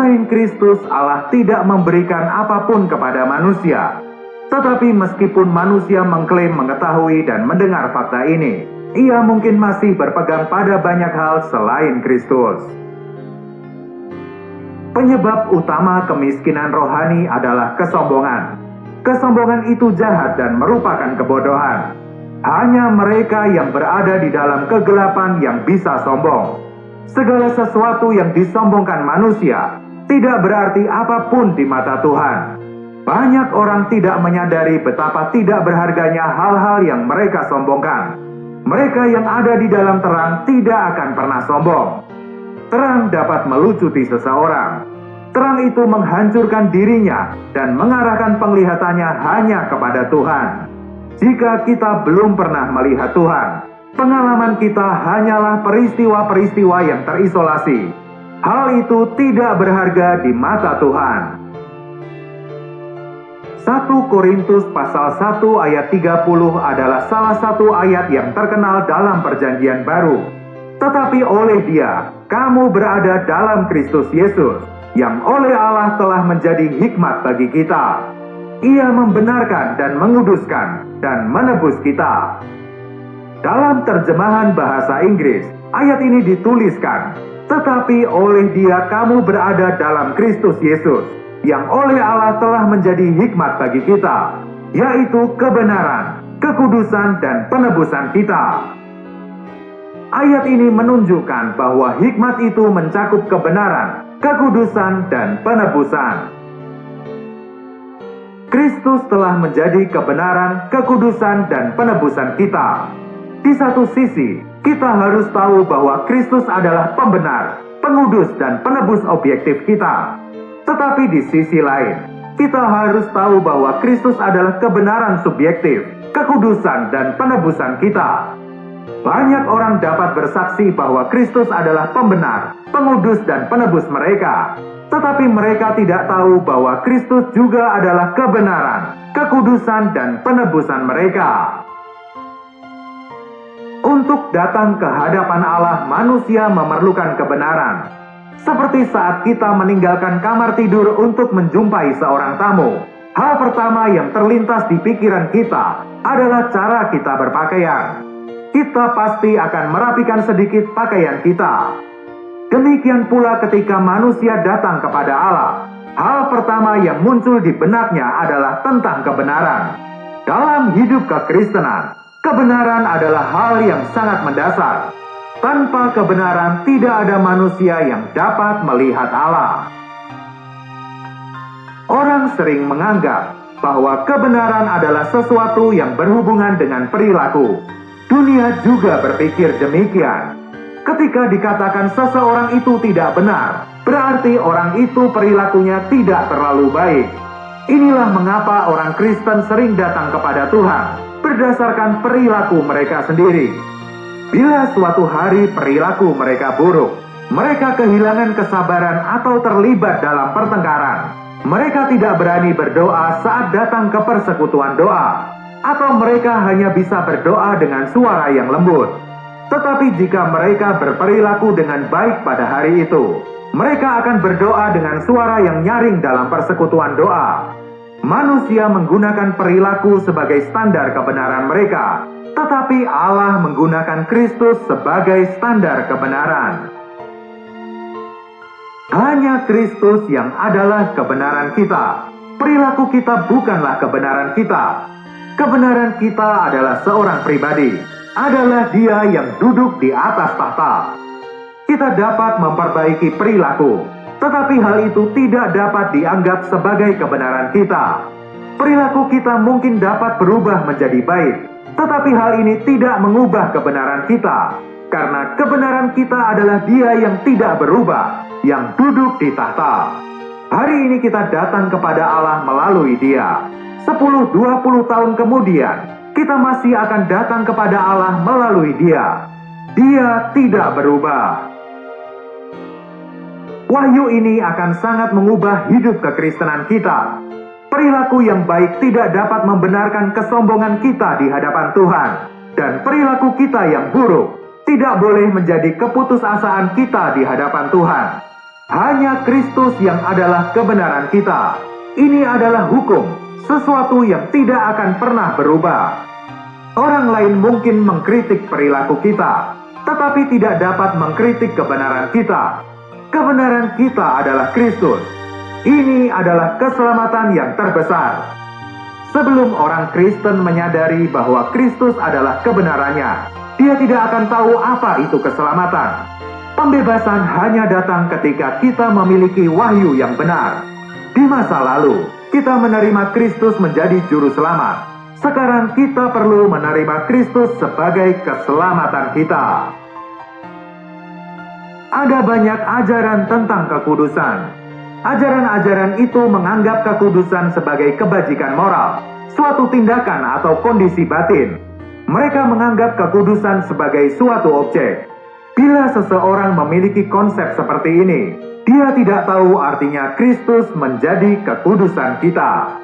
Selain Kristus, Allah tidak memberikan apapun kepada manusia. Tetapi meskipun manusia mengklaim mengetahui dan mendengar fakta ini, ia mungkin masih berpegang pada banyak hal selain Kristus. Penyebab utama kemiskinan rohani adalah kesombongan. Kesombongan itu jahat dan merupakan kebodohan. Hanya mereka yang berada di dalam kegelapan yang bisa sombong. Segala sesuatu yang disombongkan manusia tidak berarti apapun di mata Tuhan. Banyak orang tidak menyadari betapa tidak berharganya hal-hal yang mereka sombongkan. Mereka yang ada di dalam terang tidak akan pernah sombong. Terang dapat melucuti seseorang. Terang itu menghancurkan dirinya dan mengarahkan penglihatannya hanya kepada Tuhan. Jika kita belum pernah melihat Tuhan, pengalaman kita hanyalah peristiwa-peristiwa yang terisolasi. Hal itu tidak berharga di mata Tuhan. 1 Korintus pasal 1 ayat 30 adalah salah satu ayat yang terkenal dalam perjanjian baru. Tetapi oleh Dia, kamu berada dalam Kristus Yesus, yang oleh Allah telah menjadi hikmat bagi kita. Ia membenarkan dan menguduskan dan menebus kita. Dalam terjemahan bahasa Inggris, ayat ini dituliskan, tetapi oleh Dia kamu berada dalam Kristus Yesus, yang oleh Allah telah menjadi hikmat bagi kita, yaitu kebenaran, kekudusan, dan penebusan kita. Ayat ini menunjukkan bahwa hikmat itu mencakup kebenaran, kekudusan, dan penebusan. Kristus telah menjadi kebenaran, kekudusan, dan penebusan kita. Di satu sisi, kita harus tahu bahwa Kristus adalah pembenar, pengudus, dan penebus objektif kita. Tetapi di sisi lain, kita harus tahu bahwa Kristus adalah kebenaran subjektif, kekudusan, dan penebusan kita. Banyak orang dapat bersaksi bahwa Kristus adalah pembenar, pengudus, dan penebus mereka. Tetapi mereka tidak tahu bahwa Kristus juga adalah kebenaran, kekudusan, dan penebusan mereka. Untuk datang ke hadapan Allah, manusia memerlukan kebenaran. Seperti saat kita meninggalkan kamar tidur untuk menjumpai seorang tamu, hal pertama yang terlintas di pikiran kita adalah cara kita berpakaian. Kita pasti akan merapikan sedikit pakaian kita. Demikian pula ketika manusia datang kepada Allah, hal pertama yang muncul di benaknya adalah tentang kebenaran. Dalam hidup kekristenan, kebenaran adalah hal yang sangat mendasar. Tanpa kebenaran tidak ada manusia yang dapat melihat Allah. Orang sering menganggap bahwa kebenaran adalah sesuatu yang berhubungan dengan perilaku. Dunia juga berpikir demikian. Ketika dikatakan seseorang itu tidak benar, berarti orang itu perilakunya tidak terlalu baik. Inilah mengapa orang Kristen sering datang kepada Tuhan berdasarkan perilaku mereka sendiri. Bila suatu hari perilaku mereka buruk, mereka kehilangan kesabaran atau terlibat dalam pertengkaran, mereka tidak berani berdoa saat datang ke persekutuan doa, atau mereka hanya bisa berdoa dengan suara yang lembut. Tetapi jika mereka berperilaku dengan baik pada hari itu, mereka akan berdoa dengan suara yang nyaring dalam persekutuan doa. Manusia menggunakan perilaku sebagai standar kebenaran mereka, tetapi Allah menggunakan Kristus sebagai standar kebenaran. Hanya Kristus yang adalah kebenaran kita. Perilaku kita bukanlah kebenaran kita. Kebenaran kita adalah seorang pribadi, adalah Dia yang duduk di atas tahta. Kita dapat memperbaiki perilaku, tetapi hal itu tidak dapat dianggap sebagai kebenaran kita. Perilaku kita mungkin dapat berubah menjadi baik, tetapi hal ini tidak mengubah kebenaran kita, karena kebenaran kita adalah Dia yang tidak berubah, yang duduk di tahta. Hari ini kita datang kepada Allah melalui Dia. 10-20 tahun kemudian, kita masih akan datang kepada Allah melalui Dia. Dia tidak berubah. Wahyu ini akan sangat mengubah hidup kekristenan kita. Perilaku yang baik tidak dapat membenarkan kesombongan kita di hadapan Tuhan. Dan perilaku kita yang buruk tidak boleh menjadi keputusasaan kita di hadapan Tuhan. Hanya Kristus yang adalah kebenaran kita. Ini adalah hukum, sesuatu yang tidak akan pernah berubah. Orang lain mungkin mengkritik perilaku kita, tetapi tidak dapat mengkritik kebenaran kita. Kebenaran kita adalah Kristus. Ini adalah keselamatan yang terbesar. Sebelum orang Kristen menyadari bahwa Kristus adalah kebenarannya, dia tidak akan tahu apa itu keselamatan. Pembebasan hanya datang ketika kita memiliki wahyu yang benar. Di masa lalu, kita menerima Kristus menjadi juru selamat. Sekarang kita perlu menerima Kristus sebagai keselamatan kita. Ada banyak ajaran tentang kekudusan. Ajaran-ajaran itu menganggap kekudusan sebagai kebajikan moral, suatu tindakan atau kondisi batin. Mereka menganggap kekudusan sebagai suatu objek. Bila seseorang memiliki konsep seperti ini, dia tidak tahu artinya Kristus menjadi kekudusan kita.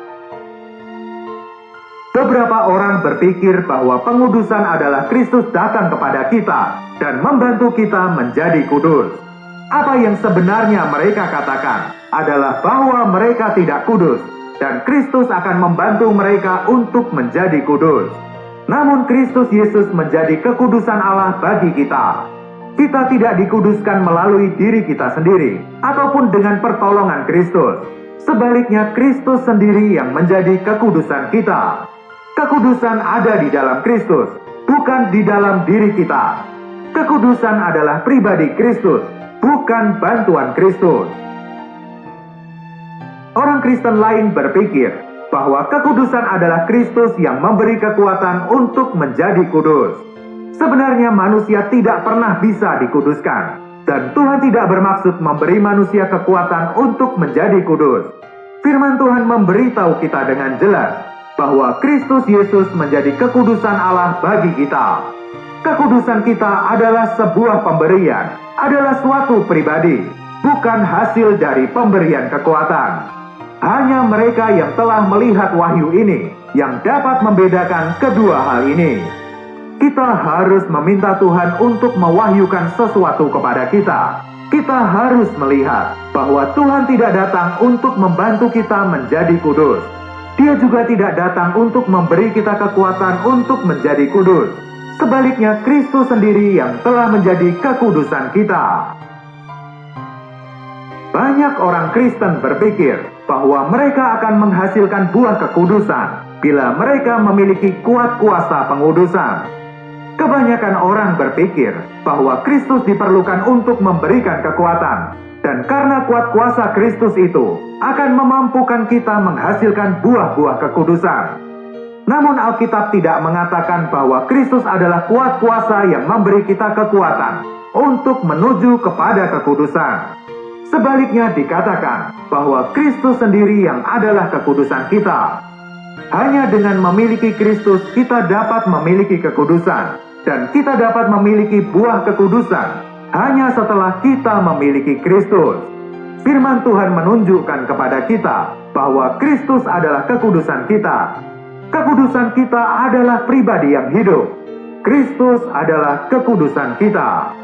Beberapa orang berpikir bahwa pengudusan adalah Kristus datang kepada kita dan membantu kita menjadi kudus. Apa yang sebenarnya mereka katakan adalah bahwa mereka tidak kudus dan Kristus akan membantu mereka untuk menjadi kudus. Namun Kristus Yesus menjadi kekudusan Allah bagi kita. Kita tidak dikuduskan melalui diri kita sendiri ataupun dengan pertolongan Kristus. Sebaliknya Kristus sendiri yang menjadi kekudusan kita. Kekudusan ada di dalam Kristus, bukan di dalam diri kita. Kekudusan adalah pribadi Kristus, bukan bantuan Kristus. Orang Kristen lain berpikir bahwa kekudusan adalah Kristus yang memberi kekuatan untuk menjadi kudus. Sebenarnya manusia tidak pernah bisa dikuduskan, dan Tuhan tidak bermaksud memberi manusia kekuatan untuk menjadi kudus. Firman Tuhan memberitahu kita dengan jelas bahwa Kristus Yesus menjadi kekudusan Allah bagi kita. Kekudusan kita adalah sebuah pemberian, adalah suatu pribadi, bukan hasil dari pemberian kekuatan. Hanya mereka yang telah melihat wahyu ini yang dapat membedakan kedua hal ini. Kita harus meminta Tuhan untuk mewahyukan sesuatu kepada kita. Kita harus melihat bahwa Tuhan tidak datang untuk membantu kita menjadi kudus. Dia juga tidak datang untuk memberi kita kekuatan untuk menjadi kudus. Sebaliknya, Kristus sendiri yang telah menjadi kekudusan kita. Banyak orang Kristen berpikir bahwa mereka akan menghasilkan buah kekudusan bila mereka memiliki kuat kuasa pengudusan. Kebanyakan orang berpikir bahwa Kristus diperlukan untuk memberikan kekuatan. Dan karena kuat kuasa Kristus itu akan memampukan kita menghasilkan buah-buah kekudusan. Namun Alkitab tidak mengatakan bahwa Kristus adalah kuat kuasa yang memberi kita kekuatan untuk menuju kepada kekudusan. Sebaliknya dikatakan bahwa Kristus sendiri yang adalah kekudusan kita. Hanya dengan memiliki Kristus kita dapat memiliki kekudusan dan kita dapat memiliki buah kekudusan. Hanya setelah kita memiliki Kristus. Firman Tuhan menunjukkan kepada kita bahwa Kristus adalah kekudusan kita. Kekudusan kita adalah pribadi yang hidup. Kristus adalah kekudusan kita.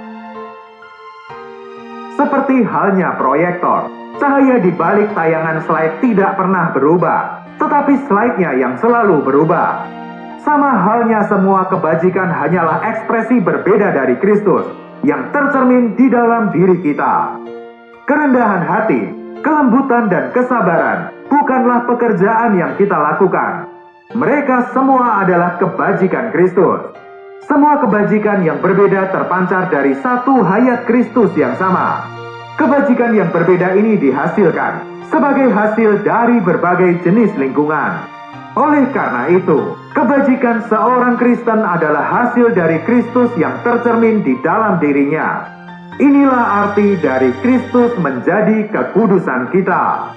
Seperti halnya proyektor, cahaya di balik tayangan slide tidak pernah berubah, tetapi slide-nya yang selalu berubah. Sama halnya semua kebajikan hanyalah ekspresi berbeda dari Kristus yang tercermin di dalam diri kita. Kerendahan hati, kelembutan dan kesabaran bukanlah pekerjaan yang kita lakukan. Mereka semua adalah kebajikan Kristus. Semua kebajikan yang berbeda terpancar dari satu hayat Kristus yang sama. Kebajikan yang berbeda ini dihasilkan sebagai hasil dari berbagai jenis lingkungan. Oleh karena itu, kebajikan seorang Kristen adalah hasil dari Kristus yang tercermin di dalam dirinya. Inilah arti dari Kristus menjadi kekudusan kita.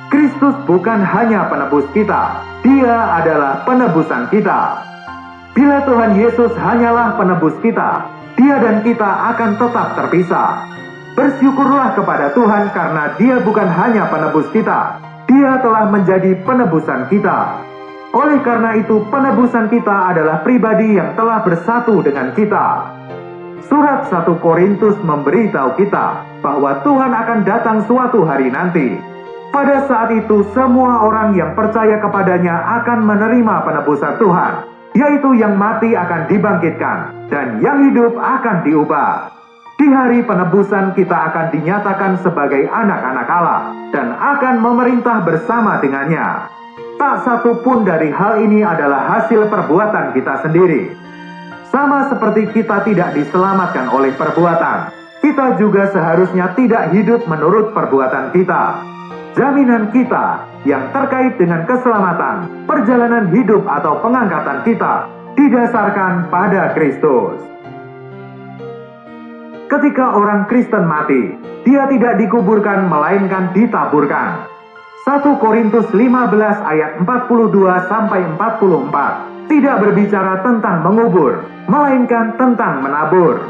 Kristus bukan hanya penebus kita, Dia adalah penebusan kita. Bila Tuhan Yesus hanyalah penebus kita, Dia dan kita akan tetap terpisah. Bersyukurlah kepada Tuhan karena Dia bukan hanya penebus kita, Dia telah menjadi penebusan kita. Oleh karena itu, penebusan kita adalah pribadi yang telah bersatu dengan kita. Surat 1 Korintus memberitahu kita bahwa Tuhan akan datang suatu hari nanti. Pada saat itu semua orang yang percaya kepadanya akan menerima penebusan Tuhan, yaitu yang mati akan dibangkitkan dan yang hidup akan diubah. Di hari penebusan kita akan dinyatakan sebagai anak-anak Allah dan akan memerintah bersama dengannya. Tak satu pun dari hal ini adalah hasil perbuatan kita sendiri. Sama seperti kita tidak diselamatkan oleh perbuatan, kita juga seharusnya tidak hidup menurut perbuatan kita. Jaminan kita yang terkait dengan keselamatan, perjalanan hidup atau pengangkatan kita didasarkan pada Kristus. Ketika orang Kristen mati, dia tidak dikuburkan melainkan ditaburkan. 1 Korintus 15 ayat 42-44 tidak berbicara tentang mengubur, melainkan tentang menabur.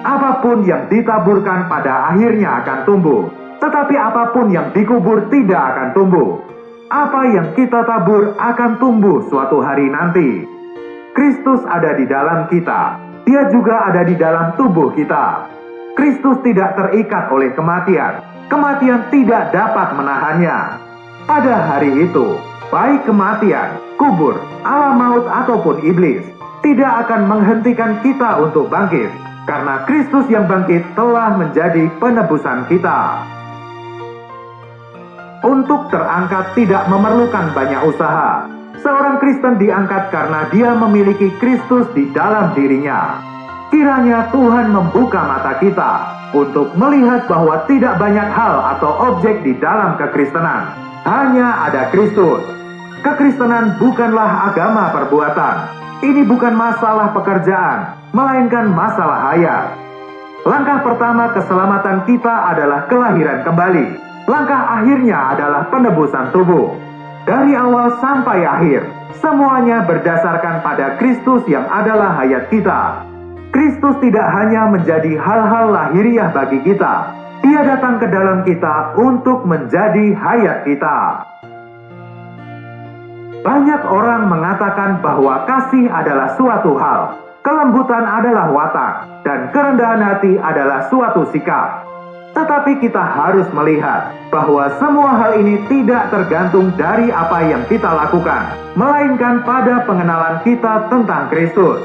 Apapun yang ditaburkan pada akhirnya akan tumbuh, tetapi apapun yang dikubur tidak akan tumbuh. Apa yang kita tabur akan tumbuh suatu hari nanti. Kristus ada di dalam kita, Dia juga ada di dalam tubuh kita. Kristus tidak terikat oleh kematian. Kematian tidak dapat menahannya. Pada hari itu, baik kematian, kubur, alam maut ataupun iblis tidak akan menghentikan kita untuk bangkit, karena Kristus yang bangkit telah menjadi penebusan kita. Untuk terangkat tidak memerlukan banyak usaha. Seorang Kristen diangkat karena dia memiliki Kristus di dalam dirinya. Kiranya Tuhan membuka mata kita untuk melihat bahwa tidak banyak hal atau objek di dalam kekristenan. Hanya ada Kristus. Kekristenan bukanlah agama perbuatan. Ini bukan masalah pekerjaan, melainkan masalah hayat. Langkah pertama keselamatan kita adalah kelahiran kembali. Langkah akhirnya adalah penebusan tubuh. Dari awal sampai akhir, semuanya berdasarkan pada Kristus yang adalah hayat kita. Kristus tidak hanya menjadi hal-hal lahiriah bagi kita. Dia datang ke dalam kita untuk menjadi hayat kita. Banyak orang mengatakan bahwa kasih adalah suatu hal, kelembutan adalah watak, dan kerendahan hati adalah suatu sikap. Tetapi kita harus melihat bahwa semua hal ini tidak tergantung dari apa yang kita lakukan, melainkan pada pengenalan kita tentang Kristus.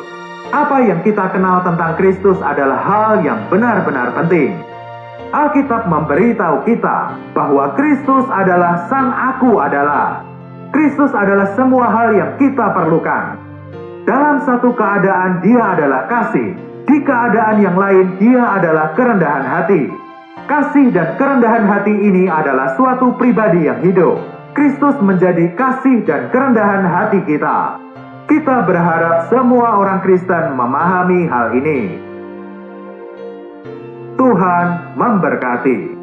Apa yang kita kenal tentang Kristus adalah hal yang benar-benar penting. Alkitab memberitahu kita bahwa Kristus adalah Sang Aku adalah. Kristus adalah semua hal yang kita perlukan. Dalam satu keadaan Dia adalah kasih, di keadaan yang lain Dia adalah kerendahan hati. Kasih dan kerendahan hati ini adalah suatu pribadi yang hidup. Kristus menjadi kasih dan kerendahan hati kita. Kita berharap semua orang Kristen memahami hal ini. Tuhan memberkati.